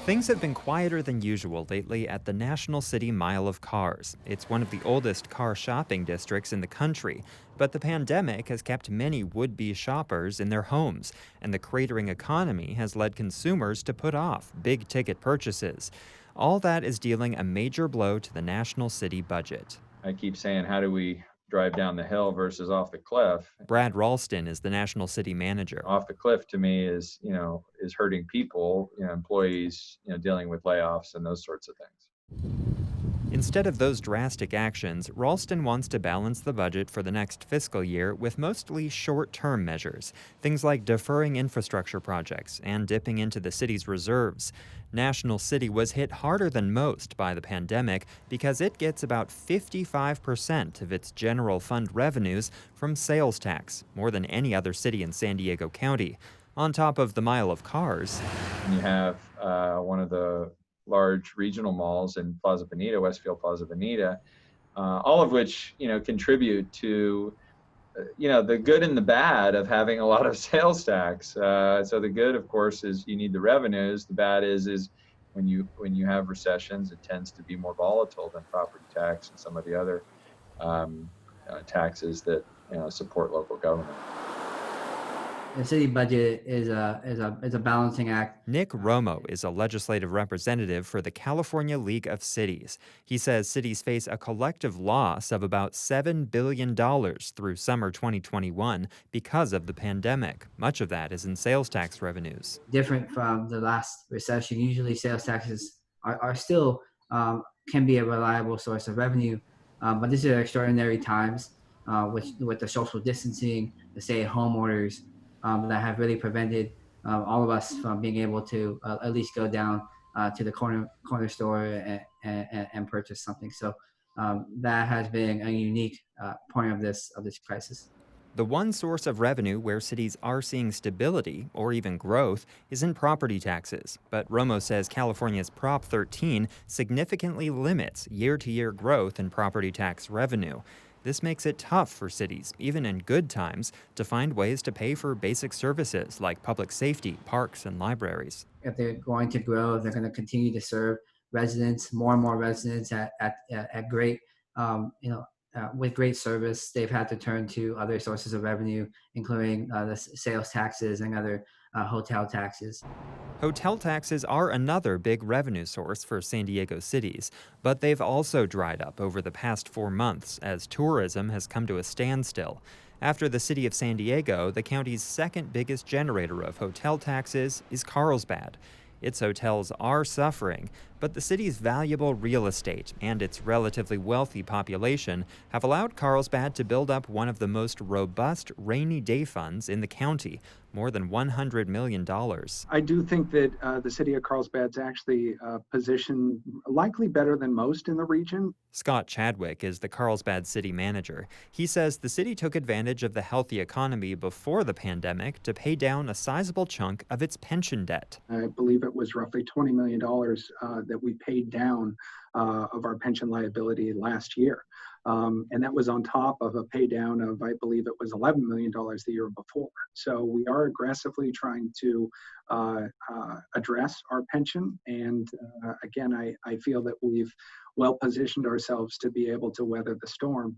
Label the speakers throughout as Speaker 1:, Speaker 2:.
Speaker 1: Things have been quieter than usual lately at the National City Mile of Cars. It's one of the oldest car shopping districts in the country, but the pandemic has kept many would-be shoppers in their homes, and the cratering economy has led consumers to put off big-ticket purchases. All that is dealing a major blow to the National City budget.
Speaker 2: I keep saying, how do we drive down the hill versus off the cliff?
Speaker 1: Brad Ralston is the National City manager.
Speaker 2: Off the cliff to me is hurting people, employees, dealing with layoffs and those sorts of things.
Speaker 1: Instead of those drastic actions, Ralston wants to balance the budget for the next fiscal year with mostly short-term measures, things like deferring infrastructure projects and dipping into the city's reserves. National City was hit harder than most by the pandemic because it gets about 55% of its general fund revenues from sales tax, more than any other city in San Diego County. On top of the mile of cars,
Speaker 2: And you have one of the large regional malls in Plaza Bonita, Westfield Plaza Bonita, all of which contribute to the good and the bad of having a lot of sales tax. So the good, of course, is you need the revenues. The bad is when you have recessions, it tends to be more volatile than property tax and some of the other taxes that support local government.
Speaker 3: The city budget is a balancing act.
Speaker 1: Nick Romo is a legislative representative for the California League of Cities. He says cities face a collective loss of about $7 billion through summer 2021 because of the pandemic. Much of that is in sales tax revenues.
Speaker 3: Different from the last recession, usually sales taxes are still can be a reliable source of revenue, but these are extraordinary times with the social distancing, the stay-at-home orders. That have really prevented all of us from being able to at least go down to the corner store and purchase something. So that has been a unique point of this crisis.
Speaker 1: The one source of revenue where cities are seeing stability or even growth is in property taxes. But Romo says California's Prop 13 significantly limits year-to-year growth in property tax revenue. This makes it tough for cities, even in good times, to find ways to pay for basic services like public safety, parks, and libraries.
Speaker 3: If they're going to grow, if they're going to continue to serve residents, more and more residents at great, with great service, they've had to turn to other sources of revenue, including the sales taxes and other hotel taxes.
Speaker 1: Hotel taxes are another big revenue source for San Diego cities, but they've also dried up over the past 4 months as tourism has come to a standstill. After the city of San Diego, the county's second biggest generator of hotel taxes is Carlsbad. Its hotels are suffering, but the city's valuable real estate and its relatively wealthy population have allowed Carlsbad to build up one of the most robust rainy day funds in the county, more than $100 million.
Speaker 4: I do think that the city of Carlsbad's actually positioned likely better than most in the region.
Speaker 1: Scott Chadwick is the Carlsbad city manager. He says the city took advantage of the healthy economy before the pandemic to pay down a sizable chunk of its pension debt.
Speaker 4: I believe it was roughly $20 million that we paid down of our pension liability last year. And that was on top of a pay down of, I believe it was $11 million the year before. So we are aggressively trying to address our pension. And again, I feel that we've well positioned ourselves to be able to weather the storm.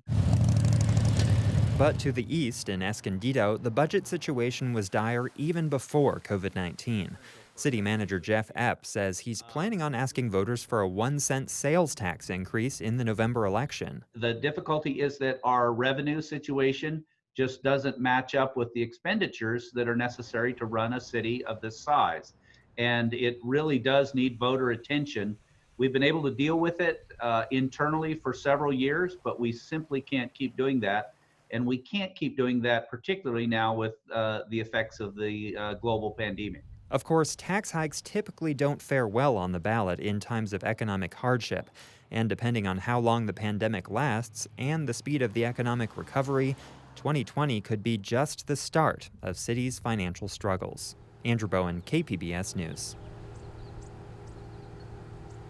Speaker 1: But to the east, in Escondido, the budget situation was dire even before COVID-19. City Manager Jeff Epp says he's planning on asking voters for a 1-cent sales tax increase in the November election.
Speaker 5: The difficulty is that our revenue situation just doesn't match up with the expenditures that are necessary to run a city of this size. And it really does need voter attention. We've been able to deal with it internally for several years, but we simply can't keep doing that. And we can't keep doing that, particularly now with the effects of the global pandemic.
Speaker 1: Of course, tax hikes typically don't fare well on the ballot in times of economic hardship. And depending on how long the pandemic lasts and the speed of the economic recovery, 2020 could be just the start of cities' financial struggles. Andrew Bowen, KPBS News.